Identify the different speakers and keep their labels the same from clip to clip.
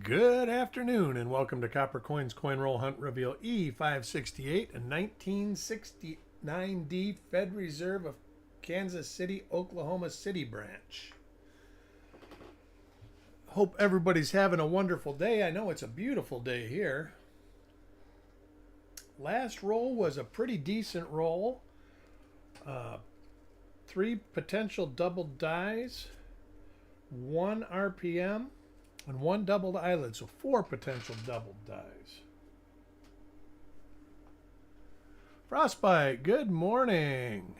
Speaker 1: Good afternoon and welcome to Copper Coins Coin Roll Hunt Reveal E568, a 1969D Fed Reserve of Kansas City, Oklahoma City branch. Hope everybody's having a wonderful day. I know it's a beautiful day here. Last roll was a pretty decent roll. Three potential double dies, one RPM, and one doubled eyelid, so four potential double dies. Frostbite, good morning.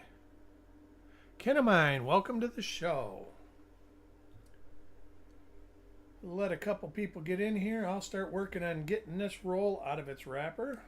Speaker 1: Kenamine, welcome to the show. Let a couple people get in here. I'll start working on getting this roll out of its wrapper.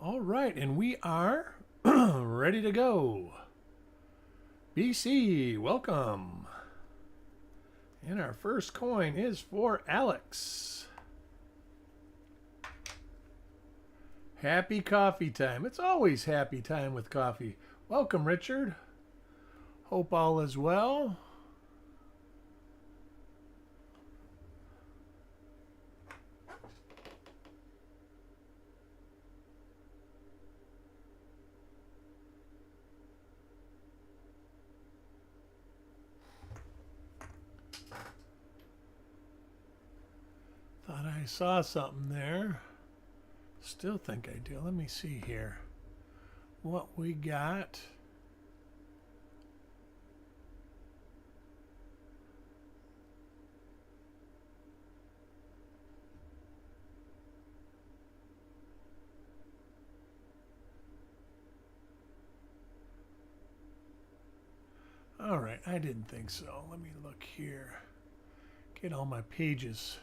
Speaker 1: All right, and we are ready to go. BC, welcome. And our first coin is for Alex. Happy coffee time. It's always happy time with coffee. Welcome, Richard. Hope all is well. Thought I saw something there. Still think I do. Let me see here what we got. All right, I didn't think so. Let me look here. Get all my pages.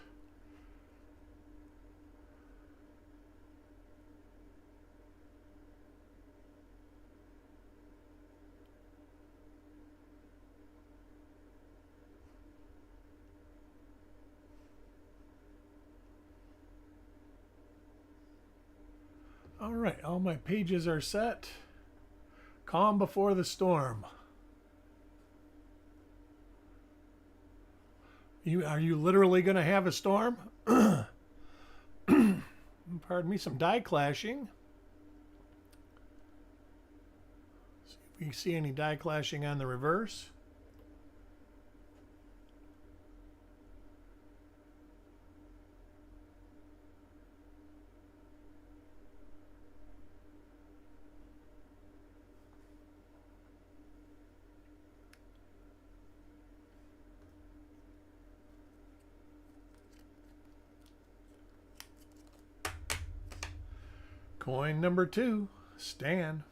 Speaker 1: All right, all my pages are set. Calm before the storm. Are you literally going to have a storm? Pardon me, some die clashing. See if we see any die clashing on the reverse. Coin number 2, Stan.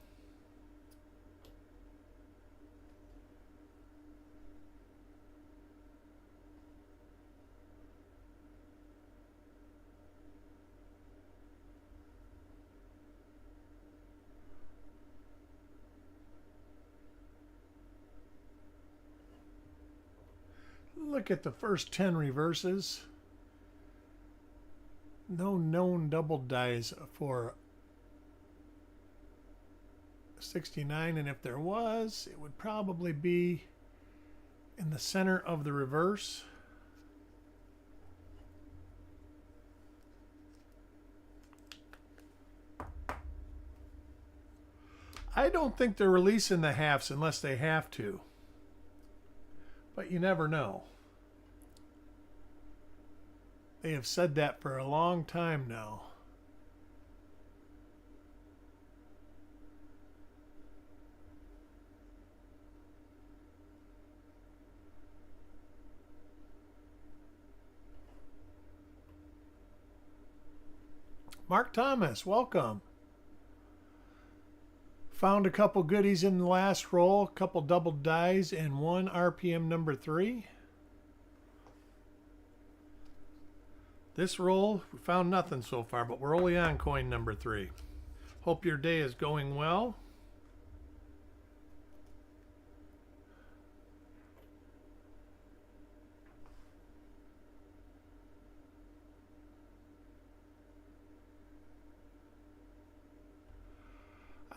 Speaker 1: Look at the first 10 reverses. No known double dies for 69, and if there was, it would probably be in the center of the reverse. I don't think they're releasing the halves unless they have to, but you never know. They have said that for a long time now. Mark Thomas, welcome. Found a couple goodies in the last roll, a couple double dies, and one RPM number 3. This roll, we found nothing so far, but we're only on coin number 3. Hope your day is going well.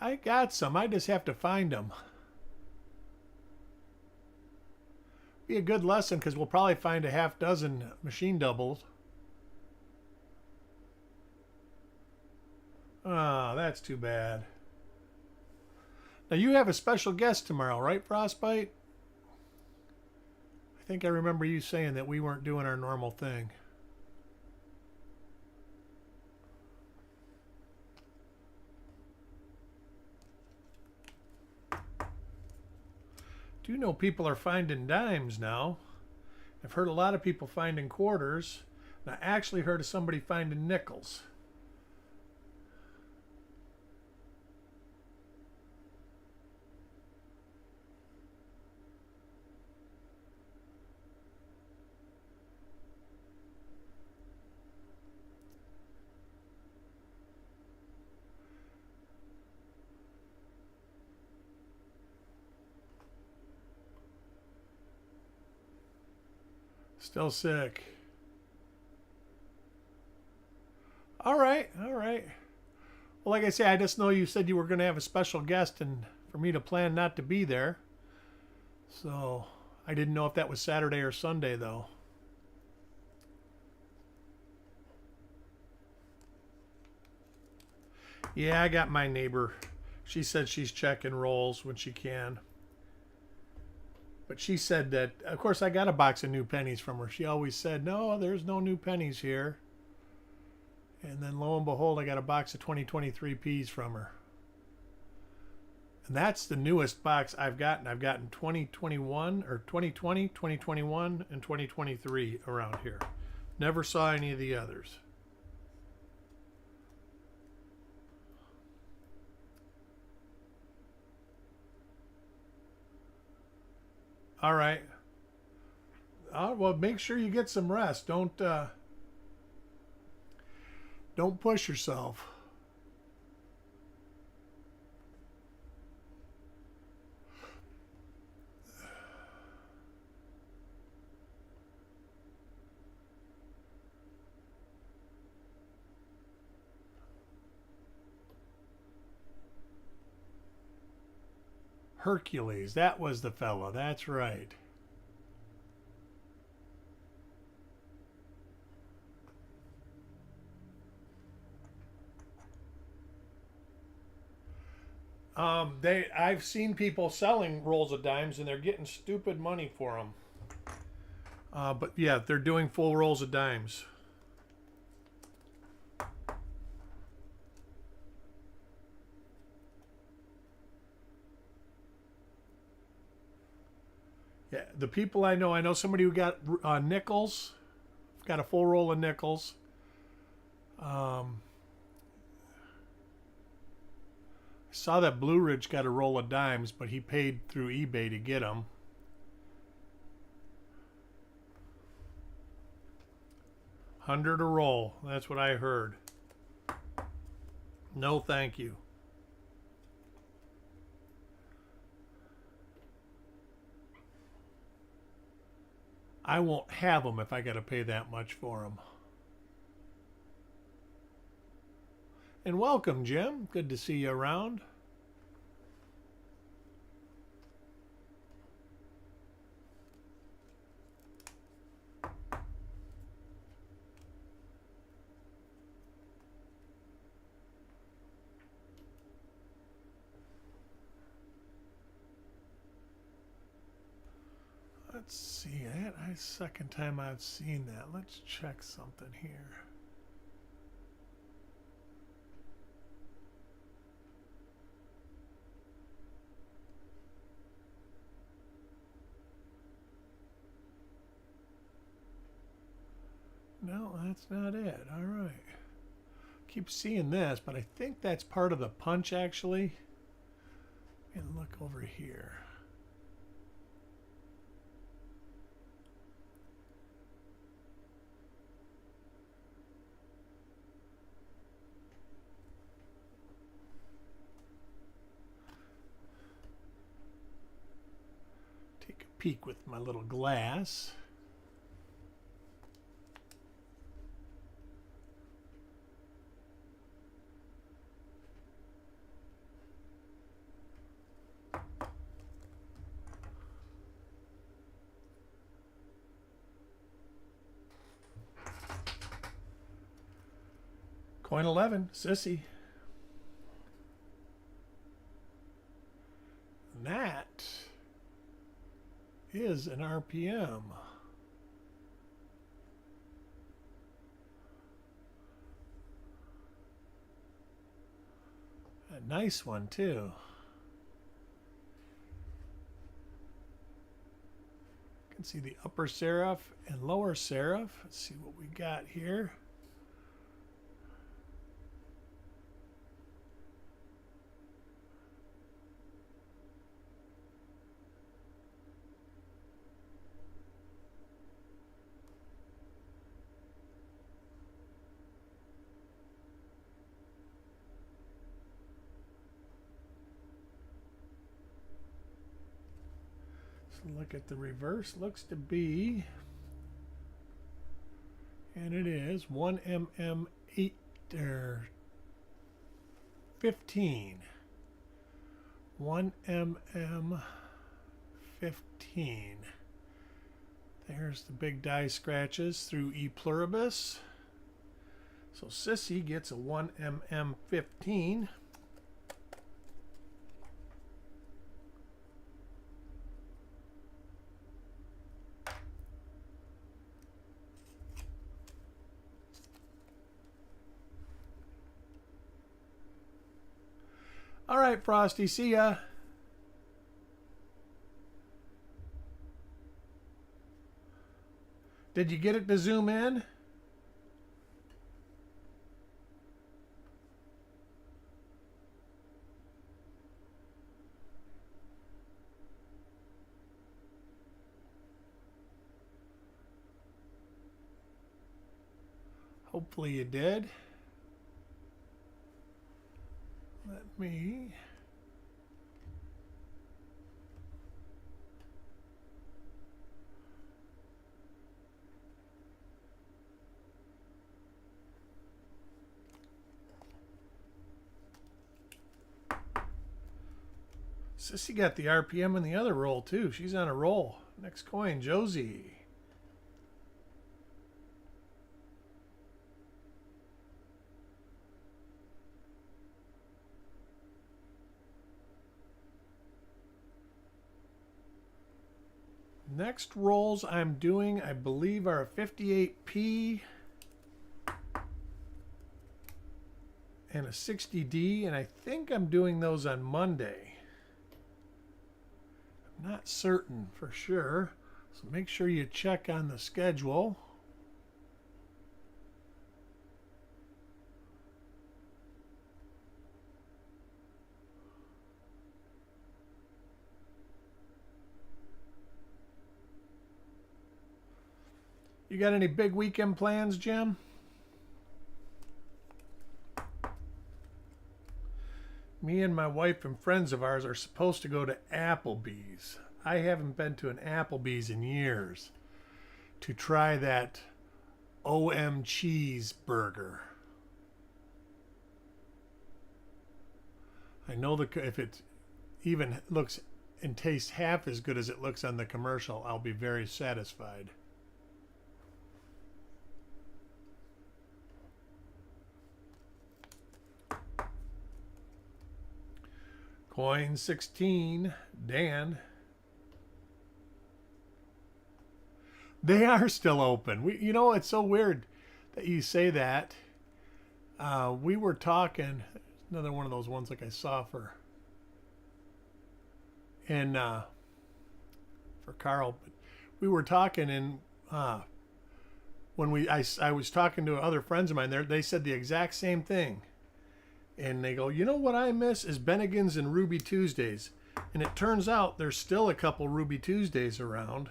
Speaker 1: I got some. I just have to find them. Be a good lesson because we'll probably find a half dozen machine doubles. Oh, that's too bad. Now you have a special guest tomorrow, right, Frostbite? I think I remember you saying that we weren't doing our normal thing. Do know people are finding dimes now. I've heard a lot of people finding quarters. And I actually heard of somebody finding nickels. Still sick. All right, all right. Well, like I say, I just know you said you were going to have a special guest and for me to plan not to be there. So I didn't know if that was Saturday or Sunday, though. Yeah, I got my neighbor. She said she's checking rolls when she can. But she said that, of course, I got a box of new pennies from her. She always said, no, there's no new pennies here. And then lo and behold, I got a box of 2023 Ps from her. And that's the newest box I've gotten. I've gotten 2021 or 2020, 2021, and 2023 around here. Never saw any of the others. All right. Well, make sure you get some rest. Don't push yourself. Hercules, that was the fella. That's right. I've seen people selling rolls of dimes and they're getting stupid money for them. But yeah, they're doing full rolls of dimes. Yeah, the people I know somebody who got nickels, got a full roll of nickels. I saw that Blue Ridge got a roll of dimes, but he paid through eBay to get them. $100 a roll. That's what I heard. No, thank you. I won't have them if I got to pay that much for them. And welcome, Jim. Good to see you around. Let's see, that's the second time I've seen that. Let's check something here. No, that's not it. All right. Keep seeing this, but I think that's part of the punch, actually. And look over here. Take a peek with my little glass. Coin 11, Sissy. And that is an RPM. A nice one, too. You can see the upper serif and lower serif. Let's see what we got here. Look at the reverse. Looks to be, and it is 1mm8 or 15. 1mm15. There's the big die scratches through E pluribus. So Sissy gets a 1mm15. All right, Frosty, see ya. Did you get it to zoom in? Hopefully you did. Let me Sissy got the RPM in the other roll too. She's on a roll. Next coin, Josie. Next rolls I'm doing, I believe, are a 58P and a 60D, and I think I'm doing those on Monday. I'm not certain for sure, so make sure you check on the schedule. You got any big weekend plans, Jim? Me and my wife and friends of ours are supposed to go to Applebee's. I haven't been to an Applebee's in years to try that OM cheeseburger. I know if it even looks and tastes half as good as it looks on the commercial, I'll be very satisfied. Coin 16, Dan. They are still open. You know, it's so weird that you say that. We were talking, another one of those ones like I saw for Carl, but we were talking and when I was talking to other friends of mine there, they said the exact same thing. And they go, you know what I miss is Bennigan's and Ruby Tuesdays. And it turns out there's still a couple Ruby Tuesdays around,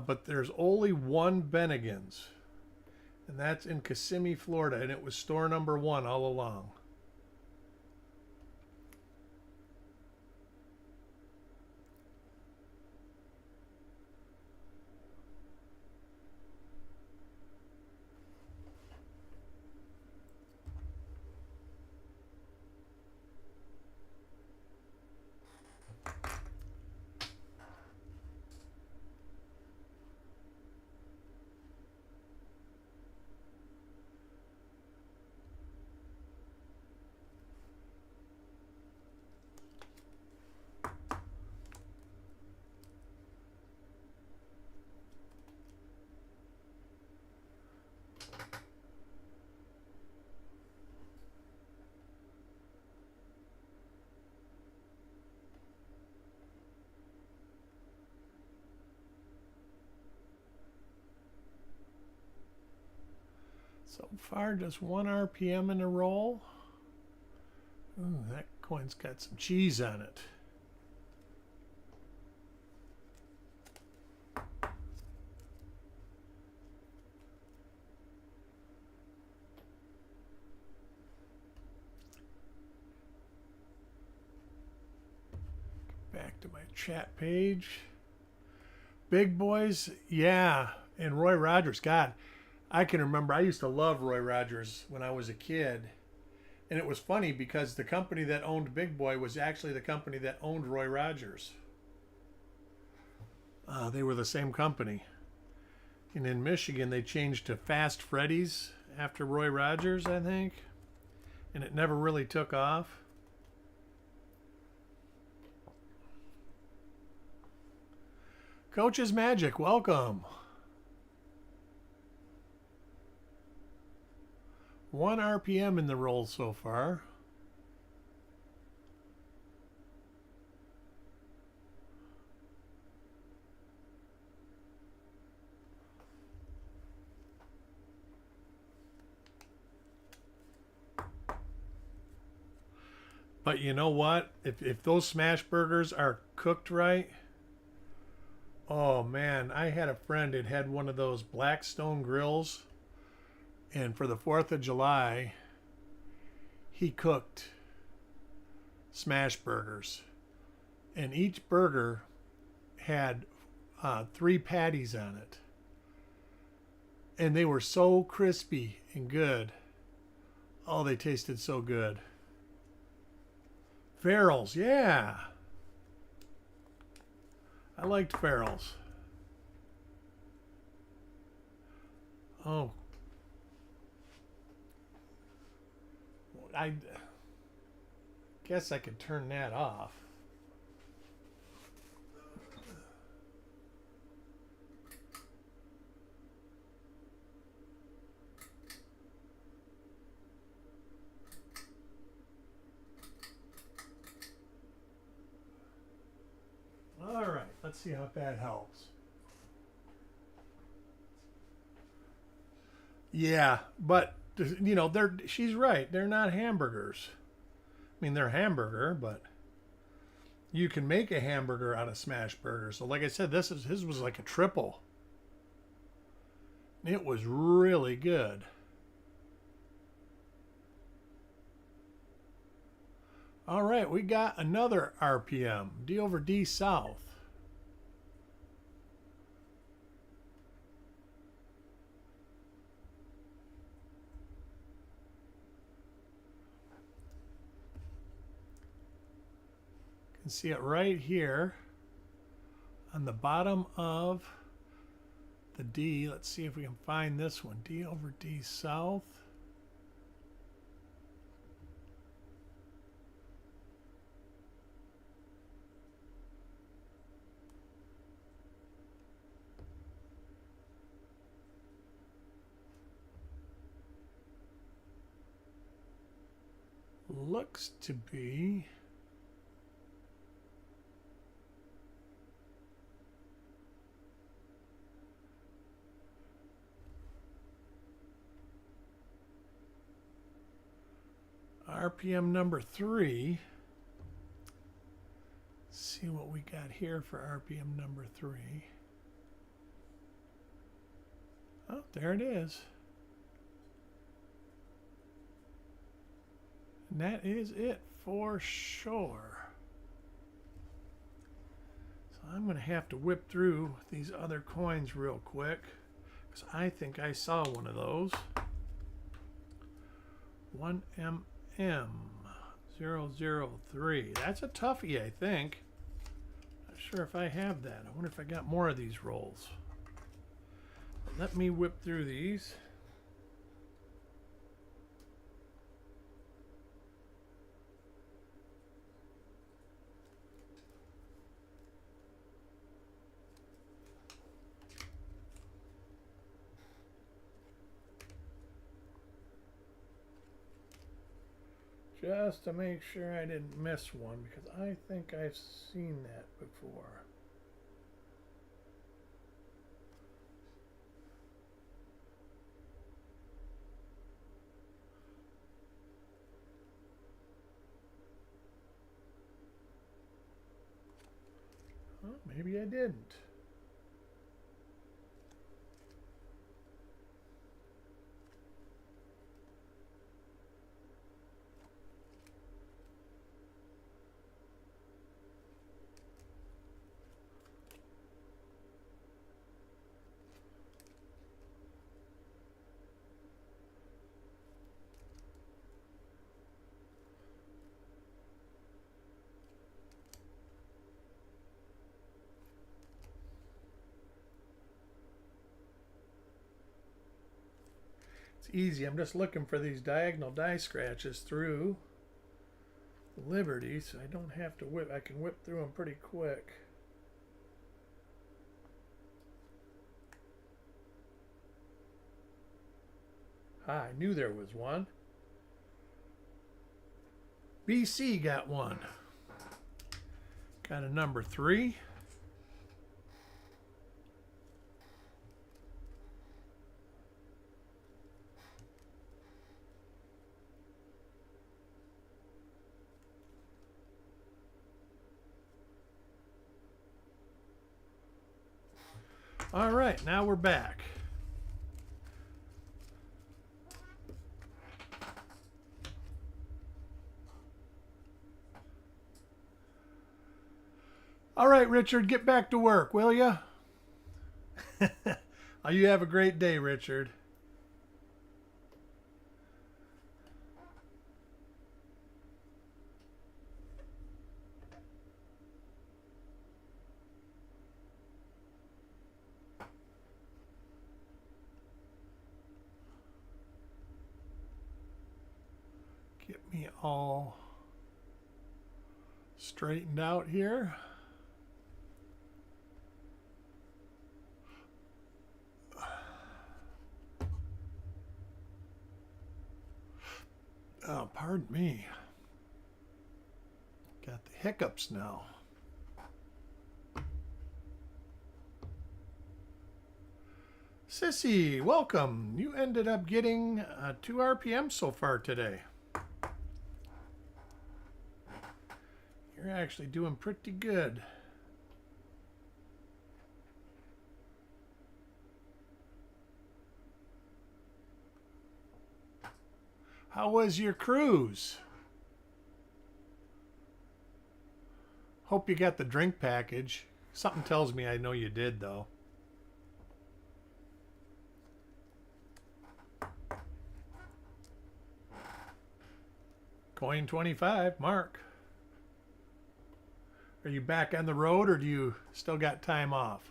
Speaker 1: but there's only one Bennigan's, and that's in Kissimmee, Florida, and it was store number 1 all along. So far, just 1 RPM in a roll. Ooh, that coin's got some cheese on it. Back to my chat page. Big boys, yeah. And Roy Rogers, God, I can remember I used to love Roy Rogers when I was a kid. And it was funny because the company that owned Big Boy was actually the company that owned Roy Rogers. They were the same company. And in Michigan, they changed to Fast Freddy's after Roy Rogers, I think. And it never really took off. Coach's Magic, welcome. 1 RPM in the roll so far. But you know what? If those smash burgers are cooked right, oh man, I had a friend that had one of those Blackstone grills. And for the 4th of July, he cooked smash burgers. And each burger had 3 patties on it. And they were so crispy and good. Oh, they tasted so good. Farrell's, yeah. I liked Farrell's. Oh, I guess I could turn that off. All right, let's see how that helps. Yeah, but you know, she's right. They're not hamburgers. I mean, they're hamburger, but you can make a hamburger out of smash burger. So like I said, his was like a triple. It was really good. All right, we got another RPM, D over D South. You can see it right here on the bottom of the D. Let's see if we can find this one, D over D South. Looks to be RPM number 3. see what we got here for RPM number 3. Oh, there it is. And that is it for sure. So I'm going to have to whip through these other coins real quick, because I think I saw one of those. 1MM003. That's a toughie, I think. Not sure if I have that. I wonder if I got more of these rolls. But let me whip through these. Just to make sure I didn't miss one, because I think I've seen that before. Well, maybe I didn't. It's easy. I'm just looking for these diagonal die scratches through Liberty, so I don't have to whip. I can whip through them pretty quick. Ah, I knew there was one. BC got one. Got a number 3. All right, now we're back. All right, Richard, get back to work, will you? You have a great day, Richard. Get me all straightened out here. Oh, pardon me. Got the hiccups now. Sissy, welcome. You ended up getting 2 RPM so far today. You're actually doing pretty good. How was your cruise? Hope you got the drink package. Something tells me I know you did, though. Coin 25, Mark. Are you back on the road, or do you still got time off?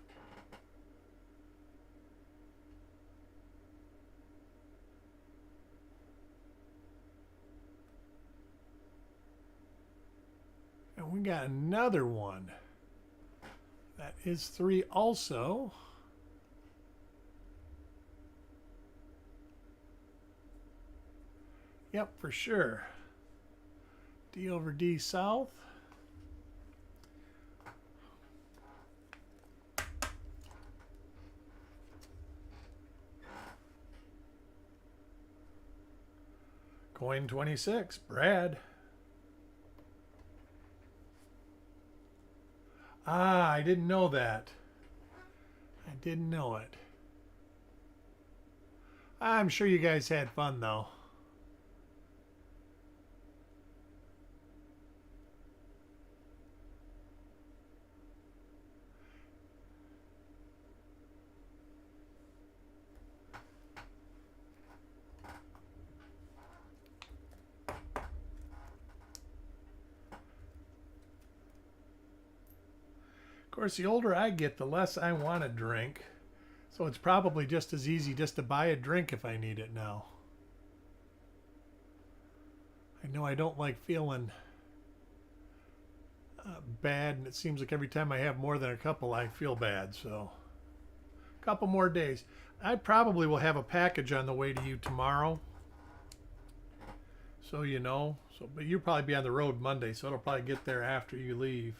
Speaker 1: And we got another one. That is 3 also. Yep, for sure. D over D south. Coin 26, Brad. Ah, I didn't know that. I didn't know it. I'm sure you guys had fun though. Of course, the older I get, the less I want to drink. So it's probably just as easy just to buy a drink if I need it now. I know I don't like feeling bad, and it seems like every time I have more than a couple, I feel bad. So, a couple more days. I probably will have a package on the way to you tomorrow. So you know. So, but you'll probably be on the road Monday, so it'll probably get there after you leave.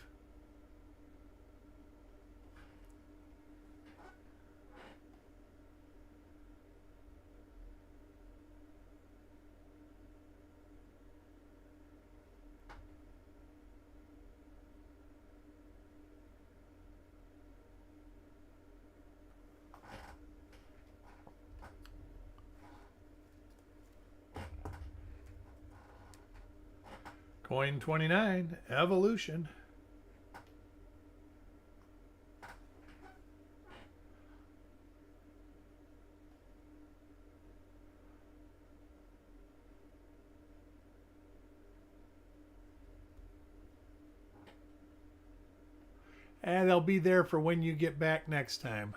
Speaker 1: Coin 29, Evolution. And they'll be there for when you get back next time.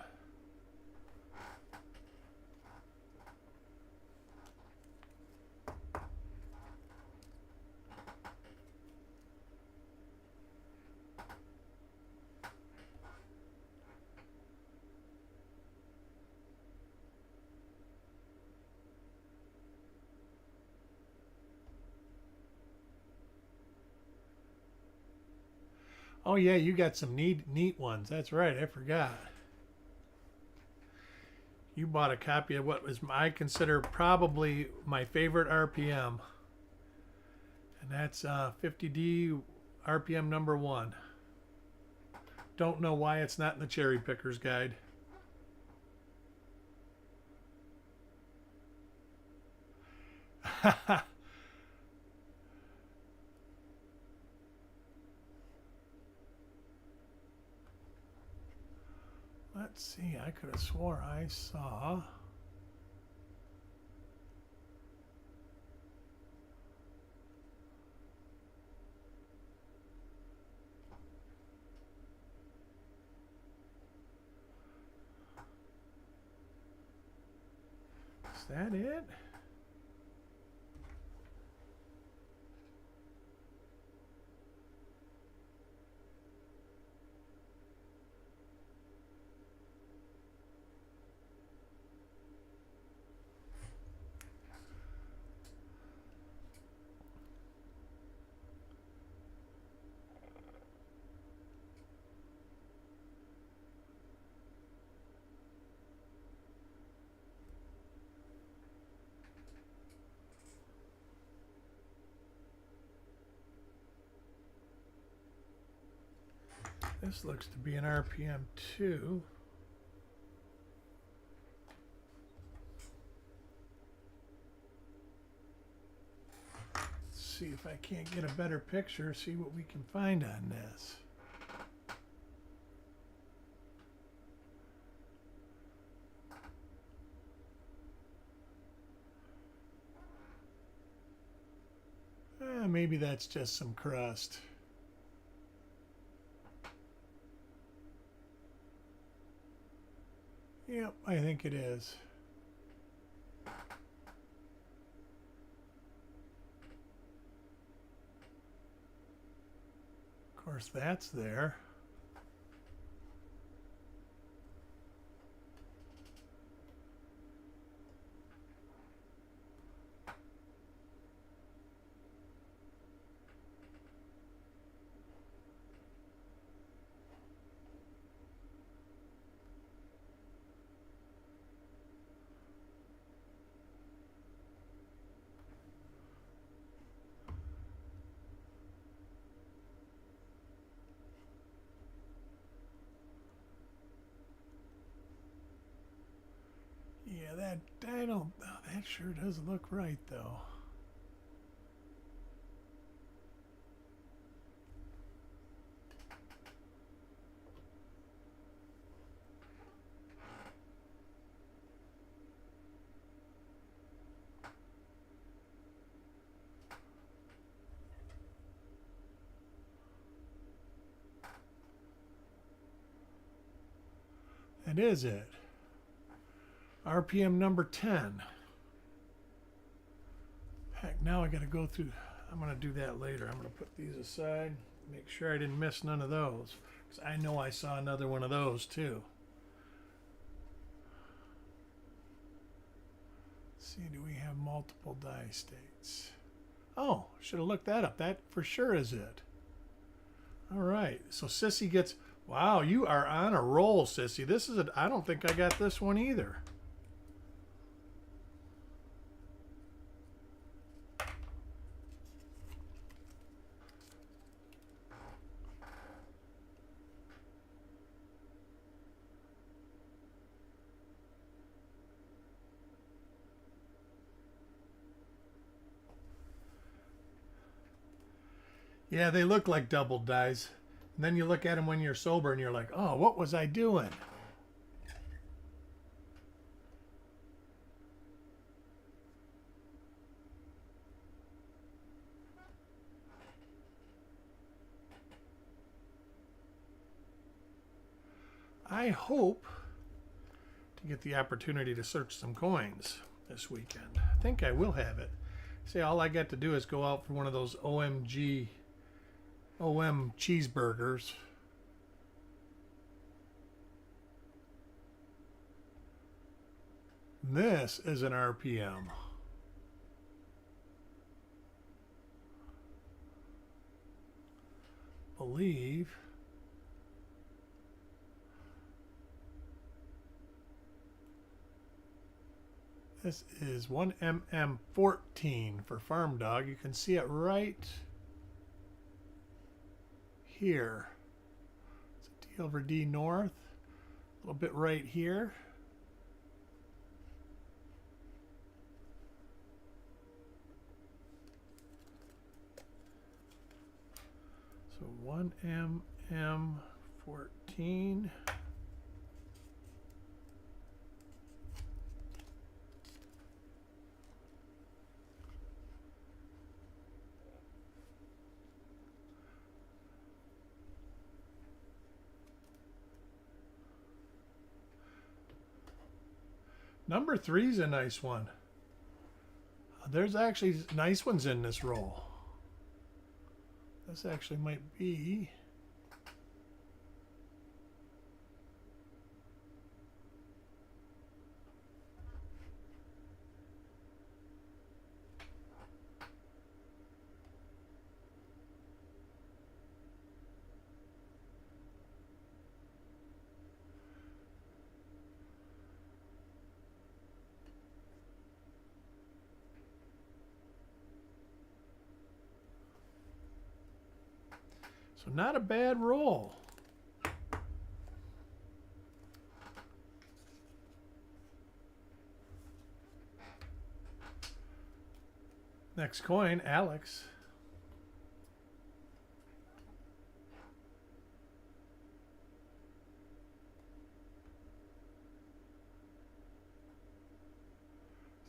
Speaker 1: Oh yeah, you got some neat ones. That's right, I forgot. You bought a copy of what was I consider probably my favorite RPM, and that's 50D RPM number 1. Don't know why it's not in the Cherry Picker's Guide. Let's see, I could have swore I saw. Is that it? This looks to be an RPM 2. Let's see if I can't get a better picture, see what we can find on this. Maybe that's just some crust. Yep, I think it is. Of course, that's there. I don't. Oh, that sure does look right, though. That is it. RPM number 10. Heck, now I got to go through. I'm going to do that later. I'm going to put these aside. Make sure I didn't miss none of those. Because I know I saw another one of those too. Let's see, do we have multiple die states? Oh, should have looked that up. That for sure is it. All right. So Sissy gets... Wow, you are on a roll, Sissy. This is I don't think I got this one either. Yeah, they look like double dies. And then you look at them when you're sober and you're like, oh, what was I doing? I hope to get the opportunity to search some coins this weekend. I think I will have it. See, all I got to do is go out for one of those OM cheeseburgers. This is an RPM. Believe this is 1mm14 for Farm Dog. You can see it right here. It's a D over D north. A little bit right here. So 1mm14. Number 3 is a nice one. There's actually nice ones in this roll. This actually might be... So not a bad roll. Next coin, Alex.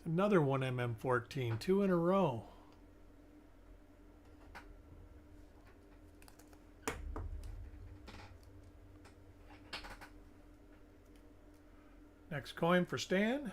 Speaker 1: Another 1mm14, 2 in a row. Next coin for Stan.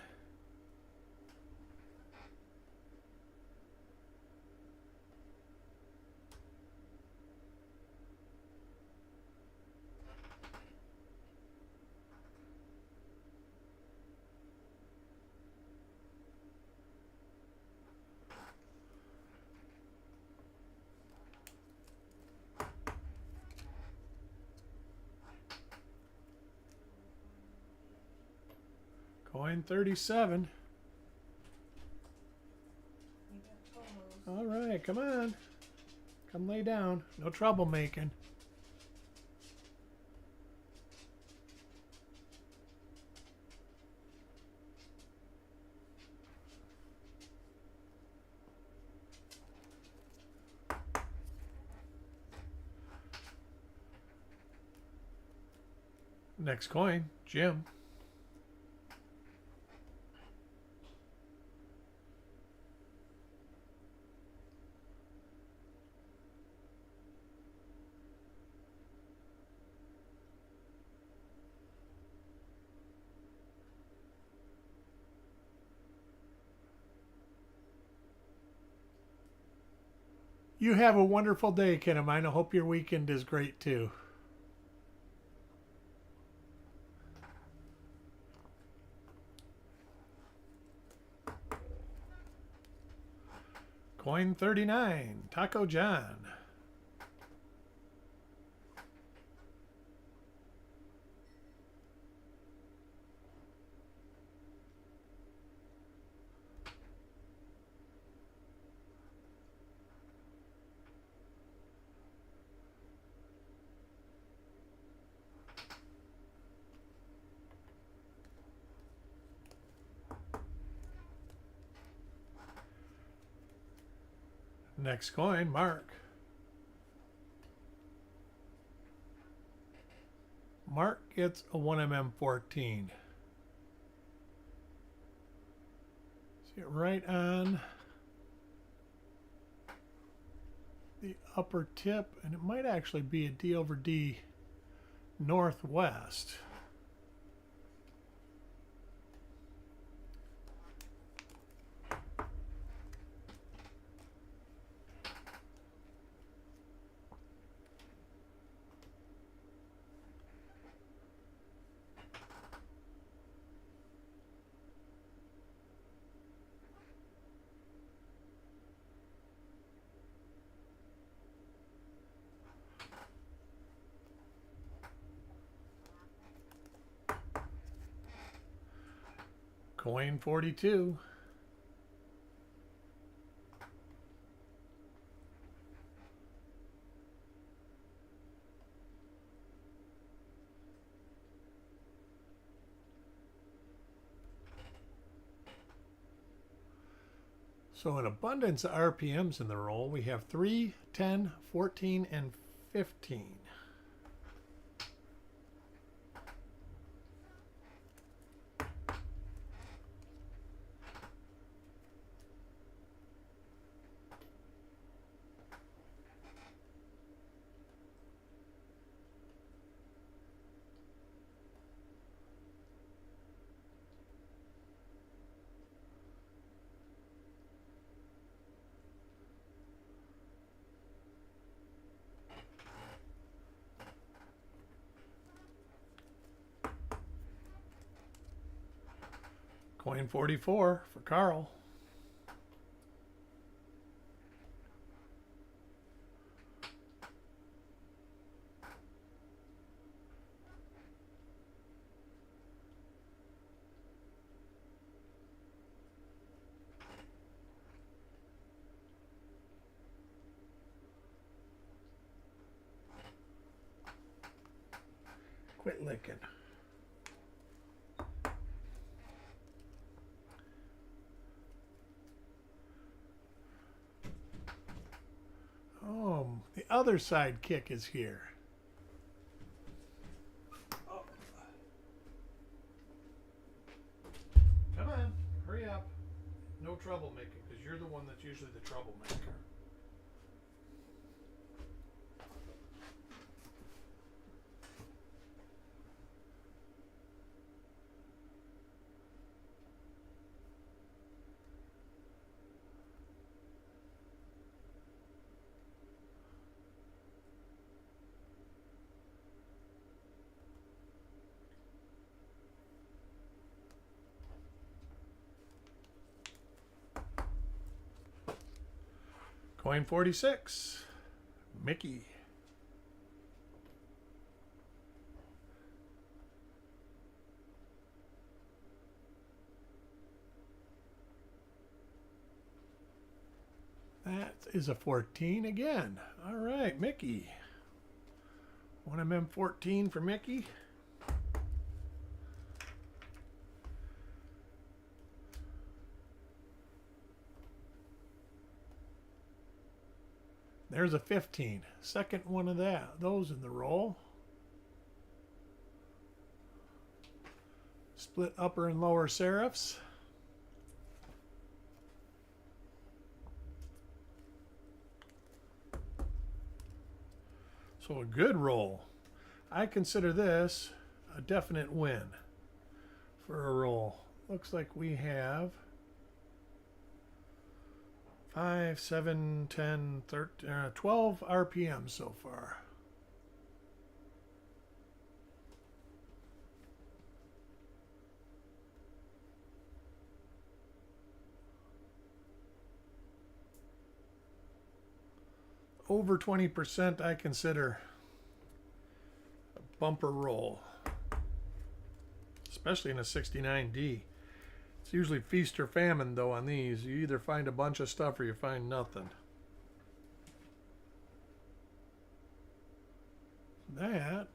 Speaker 1: Coin 37. All right, come on. Come lay down. No troublemaking. Next coin, Jim. You have a wonderful day, Ken of mine. I hope your weekend is great too. Coin 39, Taco John. Next coin, Mark. Mark gets a 1mm14. See it right on the upper tip, and it might actually be a D over D northwest. Coin 42. So an abundance of RPMs in the roll. We have 3, 10, 14, and 15. Coin 44 for Carl. Quit licking. Oh, the other side kick is here. Oh. Come on, hurry up. No troublemaking, because you're the one that's usually the troublemaker. Coin 46, Mickey. That is a 14 again. All right, Mickey. 1mm14 for Mickey. There's a 15. Second one of those in the roll. Split upper and lower serifs. So a good roll. I consider this a definite win for a roll. Looks like we have 5, 7, 10, 13, 12 RPM so far. Over 20% I consider a bumper roll, especially in a 69D. It's usually feast or famine though on these. You either find a bunch of stuff or you find nothing. That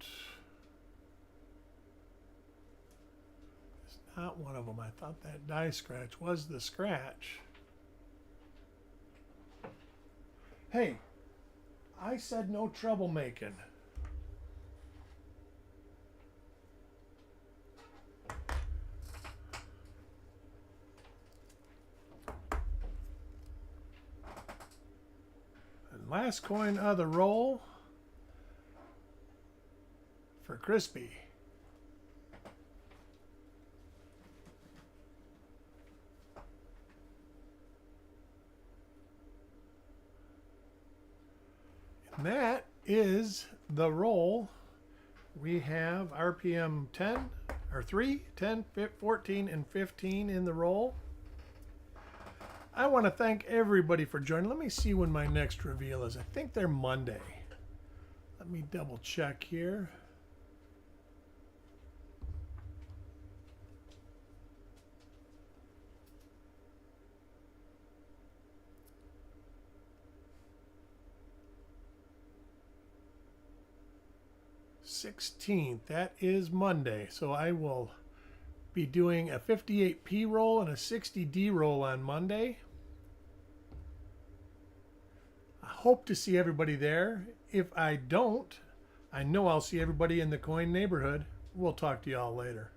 Speaker 1: is not one of them. I thought that die scratch was the scratch. Hey, I said no troublemaking. And last coin of the roll for Crispy. And that is the roll. We have RPM 10, or 3, 10, 14, and 15 in the roll. I want to thank everybody for joining. Let me see when my next reveal is. I think they're Monday. Let me double check here. th, that is Monday. So I will be doing a 58P roll and a 60D roll on Monday. I hope to see everybody there. If I don't, I know I'll see everybody in the coin neighborhood. We'll talk to you all later.